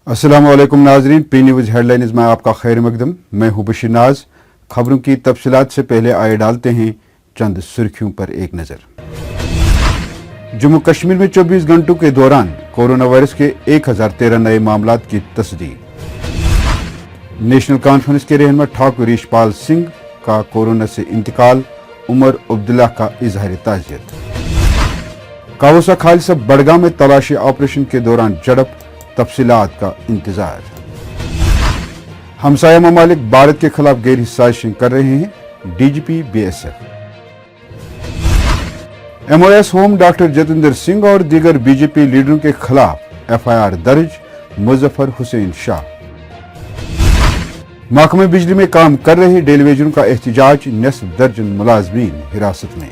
अस्सलामुअलैकुम नाजरीन, P news headlines में आपका खैर मकदम। मैं हूं बशीर नाज। खबरों की तफसीलात से पहले आए डालते हैं चंद सुर्खियों पर एक नज़र। जम्मू कश्मीर में 24 घंटों के दौरान कोरोना वायरस के 1013 नए मामलात की तस्दीक। नेशनल कॉन्फ्रेंस के रहनुमा ठाकुर यशपाल सिंह का कोरोना से इंतकाल, उमर अब्दुल्ला का इजहार ताज़ियत। कावसा खालसा बड़गाम में तलाशी ऑपरेशन के दौरान झड़प, तफसीलात का इंतजार। हमसाया ममालिक भारत के खिलाफ गैर साजिशें कर रहे हैं, DGP BSF. MOS home doctor Jatinder Singh और दीगर बीजेपी लीडरों के खिलाफ एफआईआर दर्ज, मुजफ्फर हुसैन शाह। महकमे बिजली में काम कर रहे डेलीवेजरों का एहतजाज, निसफ दर्जन मुलाजमीन हिरासत में।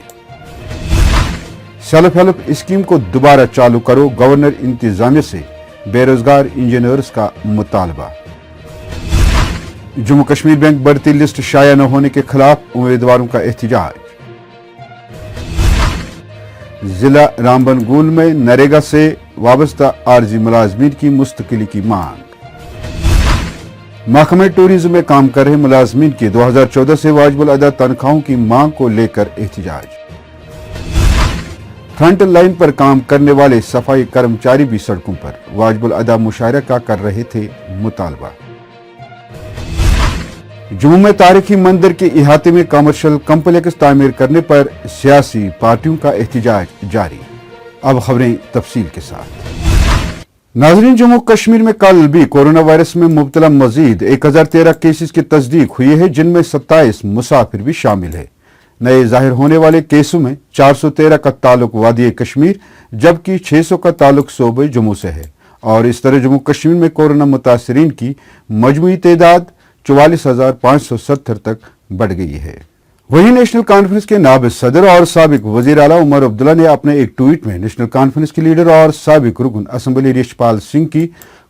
सेल्फ हेल्प स्कीम को दोबारा चालू करो, गवर्नर इंतजामिया से बेरोजगार इंजीनियर्स का मुतालबा। जम्मू कश्मीर बैंक बढ़ती लिस्ट शाया न होने के खिलाफ उम्मीदवारों का एहतजाज। जिला रामबन में नरेगा से वाबस्ता आरजी मुलाजमीन की मुस्तकिली की मांग। महकमे टूरिज्म में काम कर रहे मुलाजमीन की 2014 से वाजिबुल अदा तनख्वाहों की मांग को लेकर एहतजाज। फ्रंट लाइन पर काम करने वाले सफाई कर्मचारी भी सड़कों पर वाजिबुल अदा मुशायरा का कर रहे थे मुतालबा। जम्मू में तारीखी मंदिर के इहाते में कमर्शियल कम्प्लेक्स तामीर करने पर सियासी पार्टियों का एहतजाज जारी। अब खबरें तफसील के साथ। नाजरीन, जम्मू कश्मीर में कल भी कोरोना वायरस में मुब्तला मजीद 1013 केसेस की तस्दीक हुई है, जिनमें 27 मुसाफिर भी शामिल है। नए जाहिर होने वाले केसों में 413 का ताल्लुक वादी कश्मीर, जबकि 600 का ताल्लुक सूबे जम्मू से है। और इस तरह जम्मू कश्मीर में कोरोना मुतासरीन की मजमूई तादाद 44,570 तक बढ़ गई है। वहीं नेशनल कॉन्फ्रेंस के नायब सदर और साबिक वजीर आला उमर अब्दुल्ला ने अपने एक ट्वीट में नेशनल कॉन्फ्रेंस के लीडर और साबिक रुकन असम्बली यशपाल सिंह की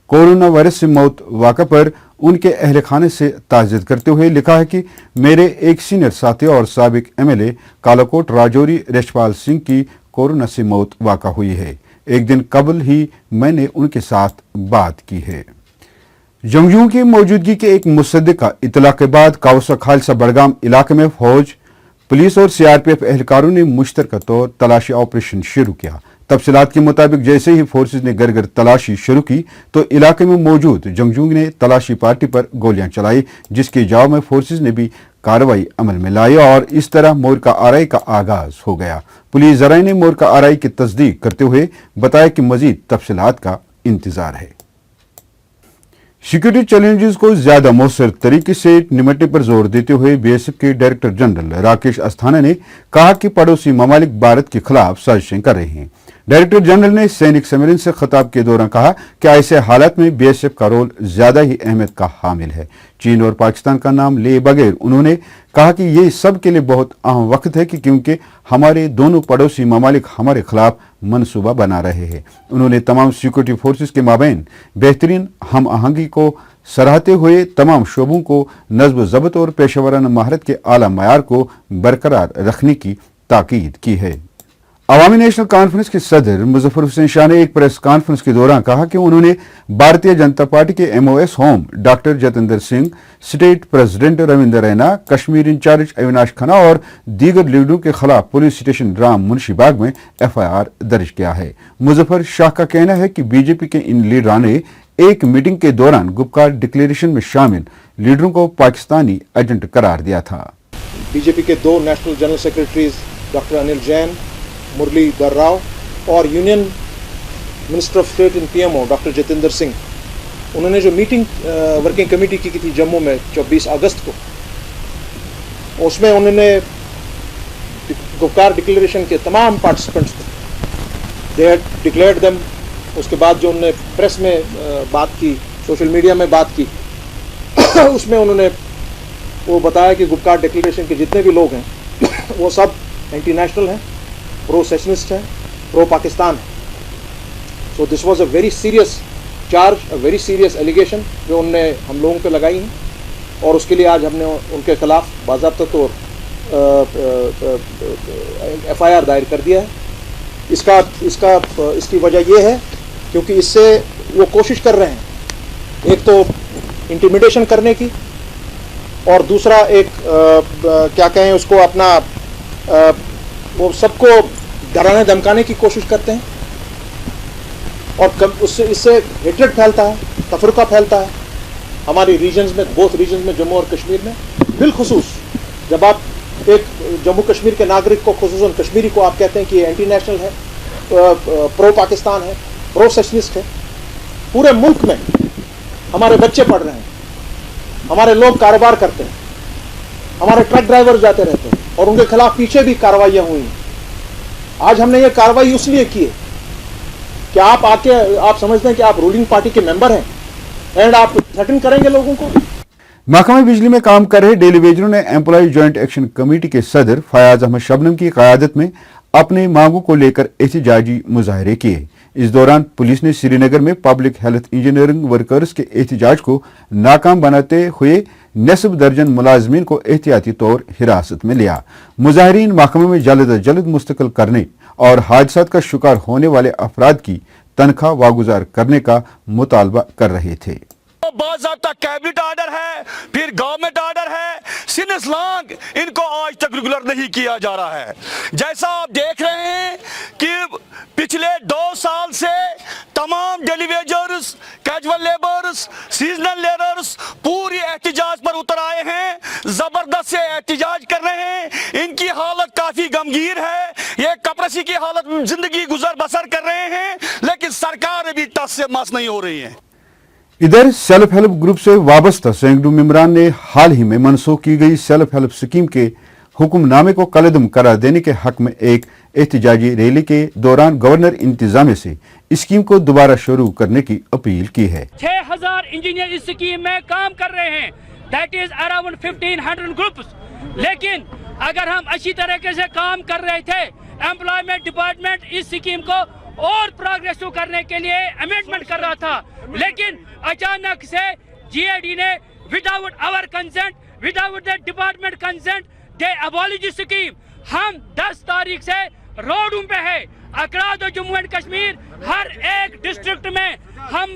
कोरोना वायरस से मौत वाक़ा पर उनके अहल खाने से ताज़ियत करते हुए लिखा है कि मेरे एक सीनियर साथी और साबिक एमएलए कालाकोट राजौरी यशपाल सिंह की कोरोना से मौत वाक़ा हुई है। एक दिन कबल ही मैंने उनके साथ बात की है। जंगजुओं की मौजूदगी के एक मुसद्दिका इतला के बाद कावसा खालसा बड़गाम इलाके में फौज, पुलिस और सीआरपीएफ एहलकारों ने मुश्तरका तौर तलाशी ऑपरेशन शुरू किया। तफसीलात के मुताबिक जैसे ही फोर्सेज ने घर घर तलाशी शुरू की तो इलाके में मौजूद जंगजुओं ने तलाशी पार्टी पर गोलियां चलाई, जिसके जवाब में फोर्सेज ने भी कार्रवाई अमल में लाई और इस तरह मोरका आरई का आगाज हो गया। पुलिस जराये ने मोरका आरई की तस्दीक करते हुए बताया कि मजीद तफसीलात का इंतजार है। सिक्योरिटी चैलेंजेस को ज्यादा मौसर तरीके से निपटने पर जोर देते हुए बीएसएफ के डायरेक्टर जनरल राकेश अस्थाना ने कहा कि पड़ोसी ममालिक भारत के खिलाफ साजिशें कर रहे हैं। डायरेक्टर जनरल ने सैनिक सम्मेलन से खिताब के दौरान कहा कि ऐसे हालात में बीएसएफ का रोल ज्यादा ही अहमियत का हामिल है। चीन और पाकिस्तान का नाम लिए बगैर उन्होंने कहा कि ये सब के लिए बहुत अहम वक्त है कि क्योंकि हमारे दोनों पड़ोसी ममालिक हमारे खिलाफ मनसूबा बना रहे हैं। उन्होंने तमाम सिक्योरिटी फोर्सेस के माबैन बेहतरीन हम आहंगी को सराहते हुए तमाम शोबों को नज़्म ज़ब्त और पेशेवराना महारत के आला मयार को बरकरार रखने की ताकीद की है। अवामी नेशनल कॉन्फ्रेंस के सदर मुजफ्फर हुसैन शाह ने एक प्रेस कॉन्फ्रेंस के दौरान कहा कि उन्होंने भारतीय जनता पार्टी के MOS home doctor Jatinder Singh, state president Ravinder Raina, Kashmir in charge Avinash Khanna और दीगर लीडरों के खिलाफ पुलिस स्टेशन राम मुंशीबाग में एफआईआर दर्ज किया है। मुजफ्फर शाह का कहना है कि बीजेपी के इन लीडरों ने एक मीटिंग के दौरान गुपकार डिक्लेरेशन में शामिल लीडरों को पाकिस्तानी एजेंट करार दिया था। बीजेपी के दो national general secretaries doctor Anil Jain, Muralidhar Rao और union minister of state in PMO doctor Jatinder Singh, उन्होंने जो मीटिंग वर्किंग कमेटी की थी जम्मू में 24 अगस्त को, उसमें उन्होंने गुपकार डिक्लेरेशन के तमाम पार्टिसिपेंट्स को दे हैड डिक्लेयर्ड देम। उसके बाद जो उन्होंने प्रेस में बात की, सोशल मीडिया में बात की, उसमें उन्होंने वो बताया कि गुपकार डिक्लेरेशन के जितने भी लोग हैं वो सब एंटी नेशनल हैं, प्रो सेशनिस्ट है, प्रो पाकिस्तान है। So this was a very serious charge, a very serious allegation जो उनने हम लोगों पे लगाई हैं और उसके लिए आज हमने उनके खिलाफ बाज़ाब्ता तौर एफआईआर दायर कर दिया है। इसकी वजह यह है क्योंकि इससे वो कोशिश कर रहे हैं एक तो इंटिमिडेशन करने की, और दूसरा एक क्या कहें उसको, अपना वो सबको डराने धमकाने की कोशिश करते हैं, और उससे इससे हेट्रेड फैलता है, तफरुका फैलता है हमारी रीजन्स में, बोथ रीजन्स में, जम्मू और कश्मीर में। बिलखुसूस जब आप एक जम्मू कश्मीर के नागरिक को, खुसूसन कश्मीरी को आप कहते हैं कि ये एंटी नेशनल है, प्रो पाकिस्तान है, प्रो सेशनिस्ट है। पूरे मुल्क में हमारे बच्चे पढ़ रहे हैं, हमारे लोग कारोबार करते हैं, हमारे ट्रक ड्राइवर जाते रहते हैं, और उनके खिलाफ पीछे भी कार्रवाइयां हुई हैं। आज हमने ये कार्रवाई इसलिए की है कि आप आके आप समझते हैं कि आप रूलिंग पार्टी के मेंबर हैं, एंड आप थ्रेटन करेंगे लोगों को। महकमा बिजली में काम कर रहे डेली वेजरों ने एम्प्लॉय जॉइंट एक्शन कमेटी के सदर फयाज अहमद शबनम की क़यादत में अपने मांगों को लेकर एहतजाजी मुजाहरे किए। इस दौरान पुलिस ने श्रीनगर में पब्लिक हेल्थ इंजीनियरिंग वर्कर्स के एहतजाज को नाकाम बनाते हुए निसफ दर्जन मुलाजमीन को एहतियाती तौर हिरासत में लिया। मुजाहरीन महकमे में जल्द अज जल्द मुस्तकिल करने और हादसात का शिकार होने वाले अफराद की तनख्वाह वागुजार करने का मुतालबा कर रहे थे। बाज़ाब्ता कैबिनेट आर्डर है, फिर गवर्नमेंट आर्डर है, सिंस लॉन्ग इनको आज तक रेगुलर नहीं किया जा रहा है। जैसा आप देख रहे हैं कि पिछले 2 साल से तमाम डेलीवेजर्स, कैजुअल लेबर्स, सीजनल लेबर्स पूरी एहतिजाज पर उतर आए हैं, जबरदस्त से एहतिजाज कर रहे हैं। इनकी हालत काफी गमगीर है, ये कपरसी की हालत में जिंदगी गुजर बसर कर रहे हैं, लेकिन सरकार अभी टस से मस नहीं हो रही है। इधर सेल्फ हेल्प ग्रुप से वाबस्ता सैकड़ों मेंबरान ने हाल ही में मनसूख की गई सेल्फ हेल्प स्कीम के हुक्मनामे को कलअदम करार देने के हक में एक एहतजाजी रैली के दौरान गवर्नर इंतजामिया से स्कीम को दोबारा शुरू करने की अपील की है। 6000 इंजीनियर इस स्कीम में काम कर रहे हैं, दैट इज अराउंड 1500 ग्रुप्स। लेकिन अगर हम अच्छी तरीके से काम कर रहे थे, एम्प्लॉयमेंट डिपार्टमेंट इस स्कीम को और प्रोग्रेसिव करने के लिए अमेंडमेंट कर रहा था, लेकिन अचानक से जीएडी ने without our consent, without the department consent, they abolish scheme. हम 10 तारीख से रोडों पे है, अकराद और जम्मू एंड कश्मीर हर एक डिस्ट्रिक्ट में हम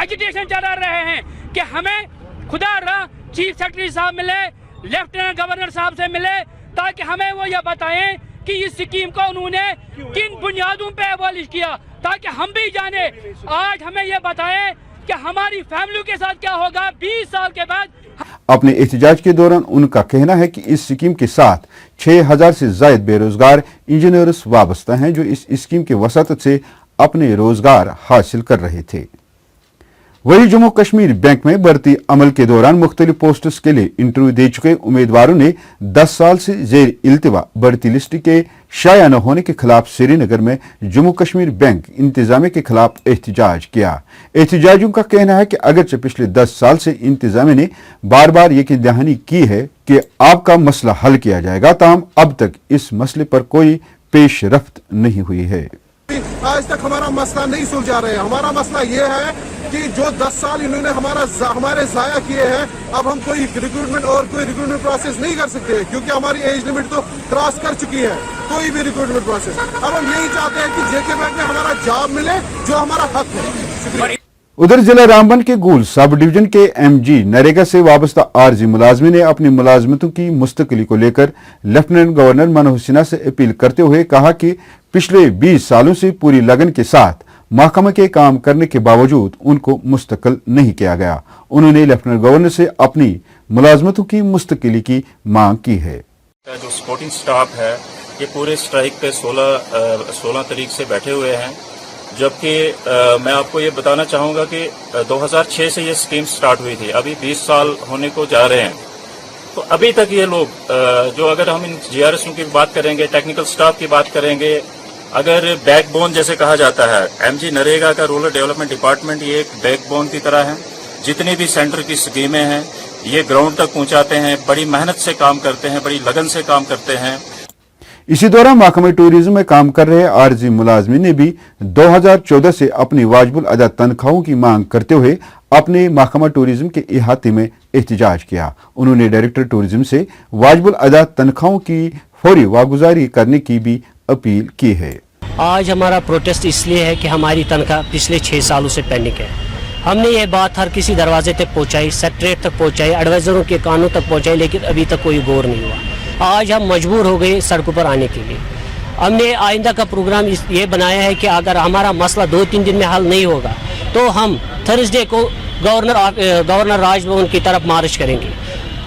एजिटेशन चला रहे हैं कि हमें खुदा रहा चीफ सेक्रेटरी साहब मिले, लेफ्टिनेंट गवर्नर साहब से मिले, ताकि हमें वो ये बताएं कि इस स्कीम को उन्होंने किन बुनियादों पे अबॉलिश किया, ताकि हम भी जाने। आज हमें ये बताएं कि हमारी फैमिली के साथ क्या होगा 20 साल के बाद। अपने एहतजाज के दौरान उनका कहना है कि इस स्कीम के साथ 6000 से ज्यादा बेरोजगार इंजीनियर्स वाबस्ता हैं, जो इस स्कीम के वसातत से अपने रोजगार हासिल कर रहे थे। वही जम्मू कश्मीर बैंक में भर्ती अमल के दौरान मुख्तलिफ पोस्ट्स के लिए इंटरव्यू दे चुके उम्मीदवारों ने 10 साल से जेर इल्तिवा भर्ती लिस्ट के शाया न होने के खिलाफ श्रीनगर में जम्मू कश्मीर बैंक इंतजामिया के खिलाफ एहतजाज किया। एहतजाजियों का कहना है कि अगरचे पिछले 10 साल से इंतजामिया ने बार बार यकीन दहानी की है कि आपका मसला हल किया जाएगा, ताहम अब तक इस मसले पर कोई पेश रफ्त नहीं हुई है। आज तक हमारा मसला नहीं सुलझा रहे हैं। हमारा मसला ये है कि जो 10 साल इन्होंने हमारे जाया किए हैं, अब हम कोई रिक्रूटमेंट और कोई रिक्रूटमेंट प्रोसेस नहीं कर सकते, क्योंकि हमारी एज लिमिट तो क्रॉस कर चुकी है, कोई भी रिक्रूटमेंट प्रोसेस। अब हम यही चाहते हैं कि जेके बैंक में हमारा जॉब मिले, जो हमारा हक है। शुक्रिया। उधर जिला रामबन के गूल सब डिवीजन के एमजी नरेगा से वाबस्ता आरजी मुलाजमी ने अपनी मुलाजमतों की मुस्तकिली को लेकर लेफ्टिनेंट गवर्नर मनोहर सिन्हा से अपील करते हुए कहा कि पिछले 20 सालों से पूरी लगन के साथ महकमे के काम करने के बावजूद उनको मुस्तकिल नहीं किया गया। उन्होंने लेफ्टिनेंट गवर्नर से अपनी मुलाजमतों की मुस्तकिली की मांग की है। जो सपोर्टिंग स्टाफ है ये पूरे स्ट्राइक पे 16 तारीख से बैठे हुए हैं, जबकि मैं आपको ये बताना चाहूँगा कि 2006 से ये स्कीम स्टार्ट हुई थी, अभी 20 साल होने को जा रहे हैं। तो अभी तक ये लोग जो अगर हम इन जीआरएसओं की बात करेंगे, टेक्निकल स्टाफ की बात करेंगे, अगर बैकबोन जैसे कहा जाता है, एमजी नरेगा का रूरल डेवलपमेंट डिपार्टमेंट ये एक बैकबोन की तरह है। जितनी भी सेंटर की स्कीमें हैं ये ग्राउंड तक पहुंचाते हैं, बड़ी मेहनत से काम करते हैं, बड़ी लगन से काम करते हैं। इसी दौरान महकमे टूरिज्म में काम कर रहे आरजी मुलाजमी ने भी 2014 से अपनी वाजिबुल अदा तनख्वाहों की मांग करते हुए अपने महकमा टूरिज्म के इहाते में एहतजाज किया। उन्होंने डायरेक्टर टूरिज्म से वाजिबुल अदा तनख्वाहों की फौरी वागुजारी करने की भी अपील की है। आज हमारा प्रोटेस्ट इसलिए है कि हमारी तनख्वाह पिछले 6 सालों से पेंडिंग है। ہم نے یہ بات ہر کسی دروازے تک پہنچائی, سیکریٹریٹ تک پہنچائی, ایڈوائزروں کے کانوں تک پہنچائی, لیکن ابھی تک کوئی غور نہیں ہوا. آج ہم مجبور ہو گئے سڑکوں پر آنے کے لیے. ہم نے آئندہ کا پروگرام یہ بنایا ہے کہ اگر ہمارا مسئلہ 2-3 دن میں حل نہیں ہوگا تو ہم تھرسڈے کو گورنر راج بھون کی طرف مارچ کریں گے.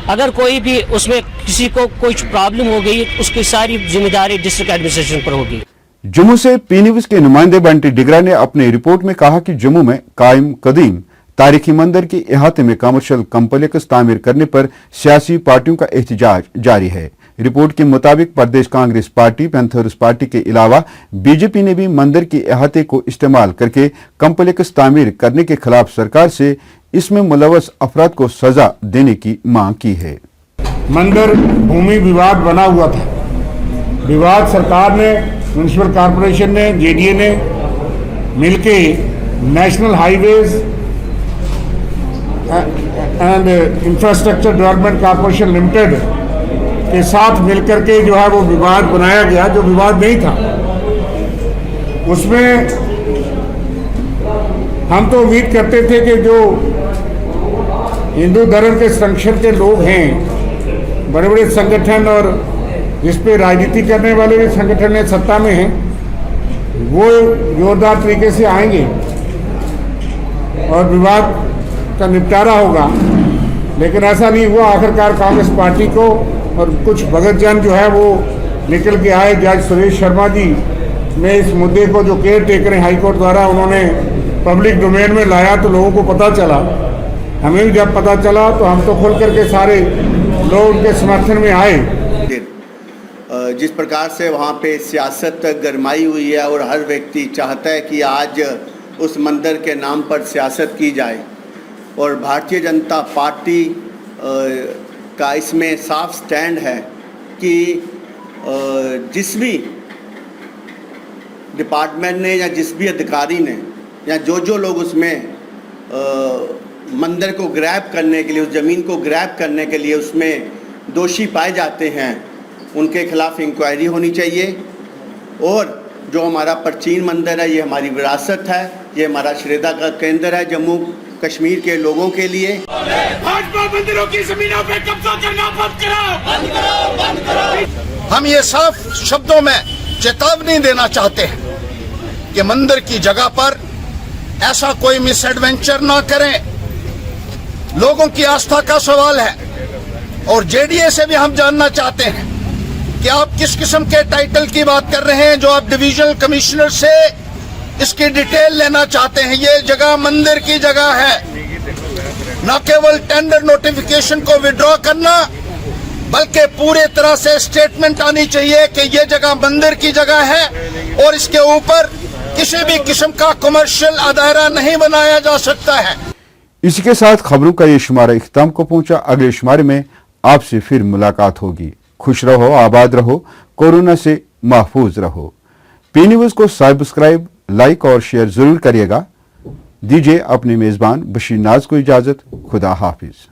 اگر کوئی بھی اس میں کسی کو کچھ پرابلم ہو گئی, اس کی ساری ذمہ داری ڈسٹرکٹ ایڈمنسٹریشن پر ہوگی. جموں سے پی نیوز کے نمائندے بنٹی ڈگرا نے اپنی رپورٹ میں کہا کہ جموں میں قائم قدیم تاریخی مندر کے احاطے میں کمرشل کمپلیکس تعمیر کرنے پر سیاسی پارٹیوں کا احتجاج جاری ہے. رپورٹ کے مطابق Pradesh Congress party, Panthers party کے علاوہ بی جے پی نے بھی مندر کے احاطے کو استعمال کر کے کمپلیکس تعمیر کرنے کے خلاف سرکار سے اس میں ملوث افراد کو سزا دینے کی مانگ کی ہے. مندر بھومی وواد بنا ہوا تھا. وواد سرکار نے, میونسپل کارپوریشن نے, جے ڈی اے نے مل کے national high ways and infrastructure development corporation limited کے ساتھ مل کر کے جو ہے وہ وواد بنایا گیا, جو وواد نہیں تھا. اس میں ہم تو امید کرتے تھے کہ جو ہندو دھرم کے سنگٹھن کے لوگ ہیں, بڑے بڑے سنگٹھن اور جس پہ راجنیتی کرنے والے بھی سنگٹھن سطح میں ہیں, وہ زوردار طریقے سے آئیں گے اور وواد کا نپٹارا ہوگا. لیکن ایسا نہیں ہوا. آخرکار کانگریس پارٹی کو اور کچھ بھگت جن جو ہے وہ نکل کے آئے. جج سریش شرما جی نے اس مدعے کو جو کیئر ٹیکر ہائی کورٹ دوارا انہوں نے پبلک ڈومین میں لایا تو لوگوں کو پتہ چلا. ہمیں بھی جب پتہ چلا تو ہم تو کھل کر کے سارے لوگ ان کے سمرتھن میں آئے. جس پرکار سے وہاں پہ سیاست گرمائی ہوئی ہے اور ہر ویکتی چاہتا ہے کہ آج اس مندر کے نام پر سیاست کی جائے, اور بھارتیہ جنتا پارٹی کا اس میں صاف سٹینڈ ہے کہ جس بھی ڈپارٹمنٹ نے یا جس بھی ادھیکاری نے یا جو لوگ اس میں مندر کو گریب کرنے کے لیے, اس زمین کو گریب کرنے کے لیے اس میں دوشی پائے جاتے ہیں, ان کے خلاف انکوائری ہونی چاہیے. اور جو ہمارا پرچین مندر ہے یہ ہماری وراثت ہے, یہ ہمارا شریدا کا کیندر ہے جموں کشمیر کے لوگوں کے لیے. مندروں کی زمینوں پہ قبضہ کرنا بند کرو. ہم یہ صاف شبدوں میں چیتاونی دینا چاہتے ہیں کہ مندر کی جگہ پر ایسا کوئی مس ایڈونچر نہ کریں. لوگوں کی آستھا کا سوال ہے, اور جے ڈی اے سے بھی ہم جاننا چاہتے ہیں کہ آپ کس قسم کے ٹائٹل کی بات کر رہے ہیں جو آپ ڈویژنل کمشنر سے اس کی ڈیٹیل لینا چاہتے ہیں. یہ جگہ مندر کی جگہ ہے, نہ کیول ٹینڈر نوٹیفیکیشن کو وڈرا کرنا بلکہ پورے طرح سے اسٹیٹمنٹ آنی چاہیے کہ یہ جگہ مندر کی جگہ ہے اور اس کے اوپر کسی بھی قسم کا کمرشل ادارہ نہیں بنایا جا سکتا ہے. اسی کے ساتھ خبروں کا یہ شمارہ اختتام کو پہنچا. اگلے شمارے میں آپ سے پھر ملاقات ہوگی. خوش رہو, آباد رہو, کورونا سے محفوظ رہو. پی نیوز کو سبسکرائب, لائک اور شیئر ضرور کریے گا. دیجیے اپنے میزبان بشیر ناز کو اجازت. خدا حافظ.